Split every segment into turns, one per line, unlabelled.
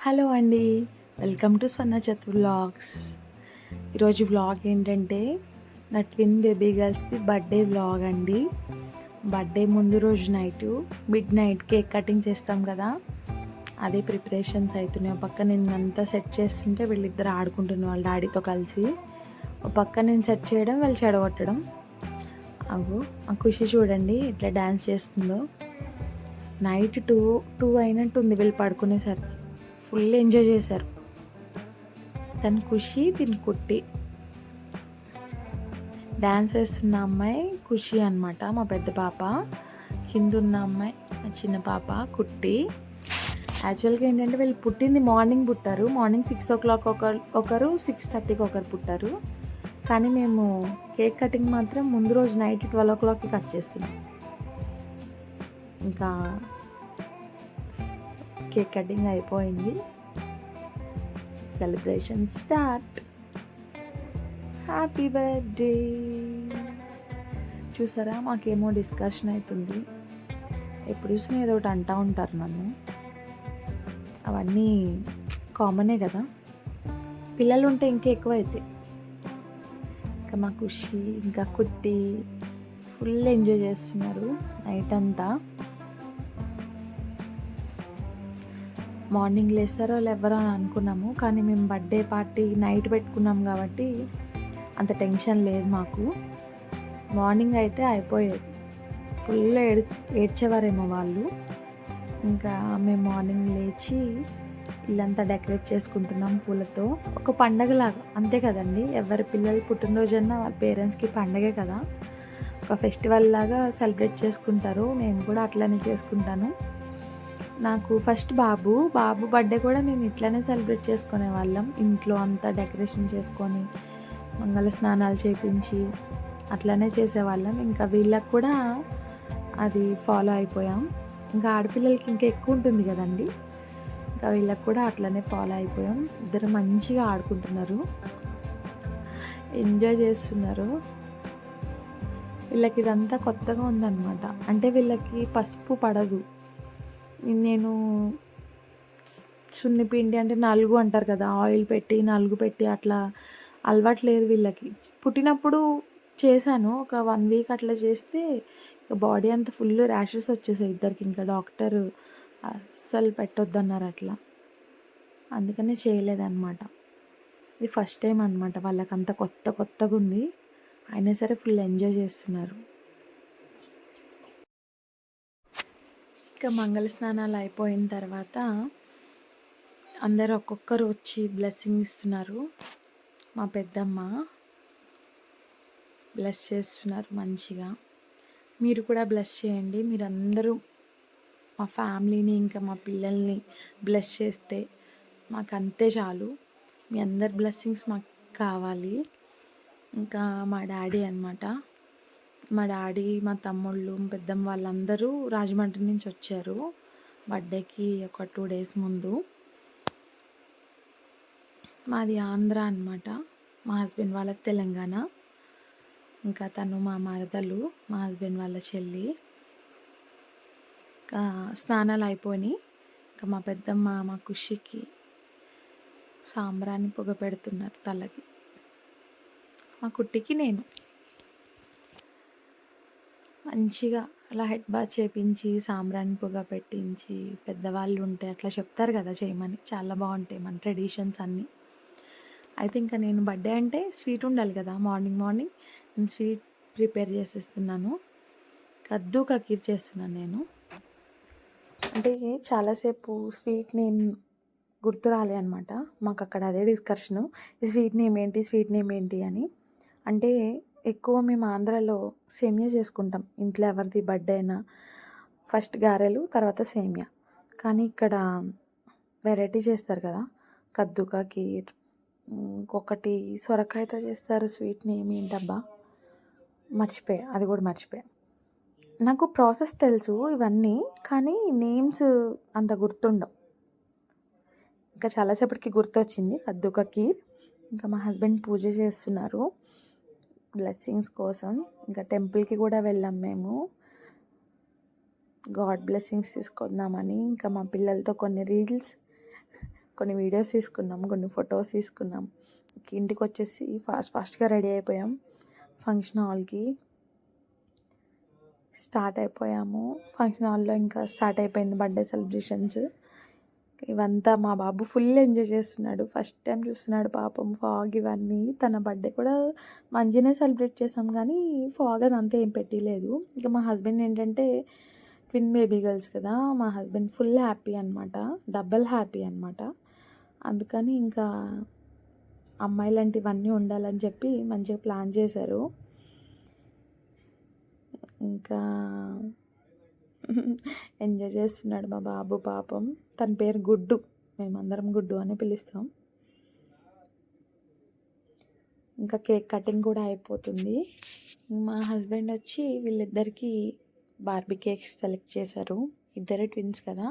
Hello అండి. Welcome to Swarna చతు vlogs. ఈరోజు vlog ఏంటంటే నా ట్విన్ బేబీ గర్ల్స్‌ది బర్త్‌డే వ్లాగ్ అండి. బర్త్‌డే ముందు రోజు మిడ్ నైట్ కేక్ కటింగ్ చేస్తాం కదా! అదే ప్రిపరేషన్స్ అవుతున్నాయి. ఒక పక్క నేను అంతా సెట్ చేస్తుంటే వీళ్ళిద్దరు ఆడుకుంటున్నారు వాళ్ళ డాడీతో కలిసి. ఒక పక్క నేను సెట్ చేయడం, వీళ్ళు చెడగొట్టడం. అగో ఆ ఖుషి చూడండి ఎట్లా డ్యాన్స్ చేస్తుందో. నైట్ 2 అయినట్టుంది వీళ్ళు పడుకునేసరికి. ఫుల్ ఎంజాయ్ చేశారు. తను ఖుషి, తిను కుట్టి. డ్యాన్స్ వేస్తున్న అమ్మాయి ఖుషి అనమాట, మా పెద్ద పాప. కింద ఉన్న అమ్మాయి మా చిన్న పాప కుట్టి. యాక్చువల్గా ఏంటంటే వీళ్ళు పుట్టింది మార్నింగ్ పుట్టారు. మార్నింగ్ 6 o'clock ఒకరు 6:30కి ఒకరు పుట్టారు. కానీ మేము కేక్ కటింగ్ మాత్రం ముందు రోజు నైట్ 12 o'clockకి కట్ చేస్తున్నాం. ఇంకా కేక్ కటింగ్ అయిపోయింది. Celebration start. Happy birthday. చూసారా, మాకేమో డిస్కషన్ అవుతుంది. ఎప్పుడు చూసినా ఏదో ఒకటి అంటూ ఉంటారు నన్ను. అవన్నీ కామనే కదా, పిల్లలు ఉంటే ఇంకా ఎక్కువ అవుతాయి. ఇంకా మా ఖుషి ఇంకా కుట్టి ఫుల్ ఎంజాయ్ చేస్తున్నారు నైట్ అంతా. మార్నింగ్ లేస్తారో లేవరో అని అనుకున్నాము, కానీ మేము బర్త్డే పార్టీ నైట్ పెట్టుకున్నాం కాబట్టి అంత టెన్షన్ లేదు మాకు. మార్నింగ్ అయితే అయిపోయేది. ఫుల్ ఏడ్చేవారేమో వాళ్ళు. ఇంకా మేము మార్నింగ్ లేచి ఇల్లంతా డెకరేట్ చేసుకుంటున్నాం పూలతో. ఒక పండగలాగా, అంతే కదండి. ఎవరి పిల్లలు పుట్టినరోజన్నా వాళ్ళ పేరెంట్స్కి పండగే కదా, ఒక ఫెస్టివల్ లాగా సెలబ్రేట్ చేసుకుంటారు. నేను కూడా అట్లనే చేసుకుంటాను. నాకు ఫస్ట్ బాబు బర్త్డే కూడా నేను ఇట్లానే సెలబ్రేట్ చేసుకునే వాళ్ళం. ఇంట్లో అంతా డెకరేషన్ చేసుకొని మంగళ స్నానాలు చేయించి అట్లనే చేసేవాళ్ళం. ఇంకా వీళ్ళకి కూడా అది ఫాలో అయిపోయాం. ఇంకా ఆడపిల్లలకి ఇంకా ఎక్కువ ఉంటుంది కదండి, ఇంకా వీళ్ళకి కూడా అట్లనే ఫాలో అయిపోయాం. ఇద్దరు మంచిగా ఆడుకుంటున్నారు, ఎంజాయ్ చేస్తున్నారు. వీళ్ళకి ఇదంతా కొత్తగా ఉందన్నమాట. అంటే వీళ్ళకి పసుపు పడదు. నేను సున్నిపిండి అంటే నలుగు అంటారు కదా, ఆయిల్ పెట్టి నలుగు పెట్టి అట్లా అలవాట్లేదు వీళ్ళకి. పుట్టినప్పుడు చేశాను, ఒక 1 week అట్లా చేస్తే బాడీ అంతా ఫుల్ ర్యాషెస్ వచ్చేసాయి ఇద్దరికి. ఇంకా డాక్టర్ అస్సలు పెట్టొద్దన్నారు అట్లా, అందుకనే చేయలేదన్నమాట. ఇది ఫస్ట్ టైం అనమాట వాళ్ళకి, అంత కొత్తగా ఉంది. అయినా సరే ఫుల్ ఎంజాయ్ చేస్తున్నారు. ఇంకా మంగళ స్నానాలు అయిపోయిన తర్వాత అందరూ ఒక్కొక్కరు వచ్చి బ్లెస్సింగ్ ఇస్తున్నారు. మా పెద్దమ్మ బ్లెస్ చేస్తున్నారు మంచిగా. మీరు కూడా బ్లెస్ చేయండి. మీరందరూ మా ఫ్యామిలీని ఇంకా మా పిల్లల్ని బ్లెస్ చేస్తే మాకు అంతే చాలు. మీ అందరి బ్లెస్సింగ్స్ మాకు కావాలి. ఇంకా మా డాడీ అనమాట, మా డాడీ, మా తమ్ముళ్ళు, పెద్దమ్మ వాళ్ళందరూ రాజమండ్రి నుంచి వచ్చారు బర్త్డేకి ఒక 2 days ముందు. మాది ఆంధ్ర అనమాట, మా హస్బెండ్ వాళ్ళకి తెలంగాణ. ఇంకా తను మా మరదలు, మా హస్బెండ్ వాళ్ళ చెల్లి. ఇంకా స్నానాలు అయిపోయినాయి. ఇంకా మా పెద్దమ్మ మా ఖుషికి సాంబ్రాణి పొగ పెడుతున్నారు తలకి. మా కుట్టికి నేను మంచిగా అలా హెడ్ బాత్ చేపించి సాంబ్రాణి పొగ పెట్టించి, పెద్దవాళ్ళు ఉంటే అట్లా చెప్తారు కదా చేయమని, చాలా బాగుంటాయి మన ట్రెడిషన్స్ అన్నీ. అయితే ఇంకా నేను బర్త్డే అంటే స్వీట్ ఉండాలి కదా. మార్నింగ్ నేను స్వీట్ ప్రిపేర్ చేసేస్తున్నాను. కద్దు కా ఖీర్ చేస్తున్నాను నేను. అంటే చాలాసేపు స్వీట్ నేమ్ గుర్తు రాలే అనమాట మాకు. అక్కడ అదే డిస్కషను, ఈ స్వీట్ నేమ్ ఏంటి అని. అంటే ఎక్కువ మేము ఆంధ్రాలో సేమియా చేసుకుంటాం. ఇంట్లో ఎవరిది బర్త్డే అయినా ఫస్ట్ గారెలు, తర్వాత సేమియా. కానీ ఇక్కడ వెరైటీ చేస్తారు కదా, కద్దు కా ఖీర్. ఇంకొకటి సొరకాయతో చేస్తారు స్వీట్ నేమ్ ఏంటబ్బా, మర్చిపోయా, అది కూడా మర్చిపోయా. నాకు ప్రాసెస్ తెలుసు ఇవన్నీ, కానీ నేమ్స్ అంత గుర్తుండవు. ఇంకా చాలాసేపటికి గుర్తొచ్చింది కద్దు కా ఖీర్. ఇంకా మా హస్బెండ్ పూజ చేస్తున్నారు బ్లెస్సింగ్స్ కోసం. ఇంకా టెంపుల్కి కూడా వెళ్ళాం మేము, గాడ్ బ్లెస్సింగ్స్ తీసుకుందామని. ఇంకా మా పిల్లలతో కొన్ని రీల్స్ కొన్ని వీడియోస్ తీసుకున్నాం, కొన్ని ఫొటోస్ తీసుకున్నాం. ఇంటికి వచ్చేసి ఫాస్ట్గా రెడీ అయిపోయాం. ఫంక్షన్ హాల్కి స్టార్ట్ అయిపోయాము. ఫంక్షన్ హాల్లో ఇంకా స్టార్ట్ అయిపోయింది బర్త్డే సెలబ్రేషన్స్. ఇవంతా మా బాబు ఫుల్ ఎంజాయ్ చేస్తున్నాడు. ఫస్ట్ టైం చూస్తున్నాడు పాపం ఫాగ్ ఇవన్నీ. తన బర్త్డే కూడా మంచిగానే సెలబ్రేట్ చేసాం, కానీ ఫాగ్ అదంతా ఏం పెట్టలేదు. ఇంకా మా హస్బెండ్ ఏంటంటే ట్విన్ బేబీ గర్ల్స్ కదా, మా హస్బెండ్ ఫుల్ హ్యాపీ అనమాట, డబల్ హ్యాపీ అనమాట. అందుకని ఇంకా అమ్మాయిలాంటివన్నీ ఉండాలని చెప్పి మంచిగా ప్లాన్ చేశారు. ఇంకా ఎంజాయ్ చేస్తున్నాడు మా బాబు పాపం. తన పేరు గుడ్డు, మేమందరం గుడ్డు అని పిలుస్తాం. ఇంకా కేక్ కటింగ్ కూడా అయిపోతుంది. మా హస్బెండ్ వచ్చి వీళ్ళిద్దరికీ బార్బీ కేక్స్ సెలెక్ట్ చేశారు. ఇద్దరు ట్విన్స్ కదా,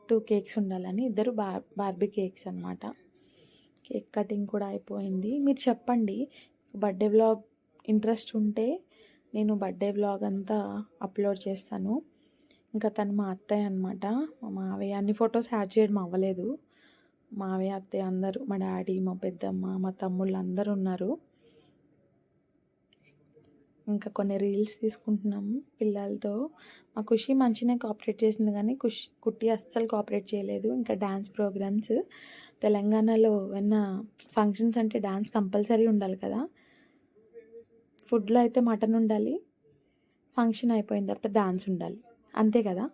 2 కేక్స్ ఉండాలని ఇద్దరు బార్బీ కేక్స్ అనమాట. కేక్ కటింగ్ కూడా అయిపోయింది. మీరు చెప్పండి, బర్త్డే వ్లాగ్ ఇంట్రెస్ట్ ఉంటే నేను బర్త్డే వ్లాగ్ అంతా అప్లోడ్ చేస్తాను. ఇంకా తను మా అత్తయ్య అనమాట, మా మావయ్య. అన్ని ఫొటోస్ యాడ్ చేయడం అవ్వలేదు. మావయ్య, అత్తయ్య అందరూ, మా డాడీ, మా పెద్దమ్మ, మా తమ్ముళ్ళు అందరూ ఉన్నారు. ఇంకా కొన్ని రీల్స్ తీసుకుంటున్నాము పిల్లలతో. మా ఖుషి మంచిగానే కోఆపరేట్ చేసింది, కానీ కుట్టి అస్సలు కోఆపరేట్ చేయలేదు. ఇంకా డ్యాన్స్ ప్రోగ్రామ్స్ తెలంగాణలో ఏమన్నా ఫంక్షన్స్ అంటే డ్యాన్స్ కంపల్సరీ ఉండాలి కదా. ఫుడ్లో అయితే మటన్ ఉండాలి, ఫంక్షన్ అయిపోయిన తర్వాత డాన్స్ ఉండాలి, అంతే కదా.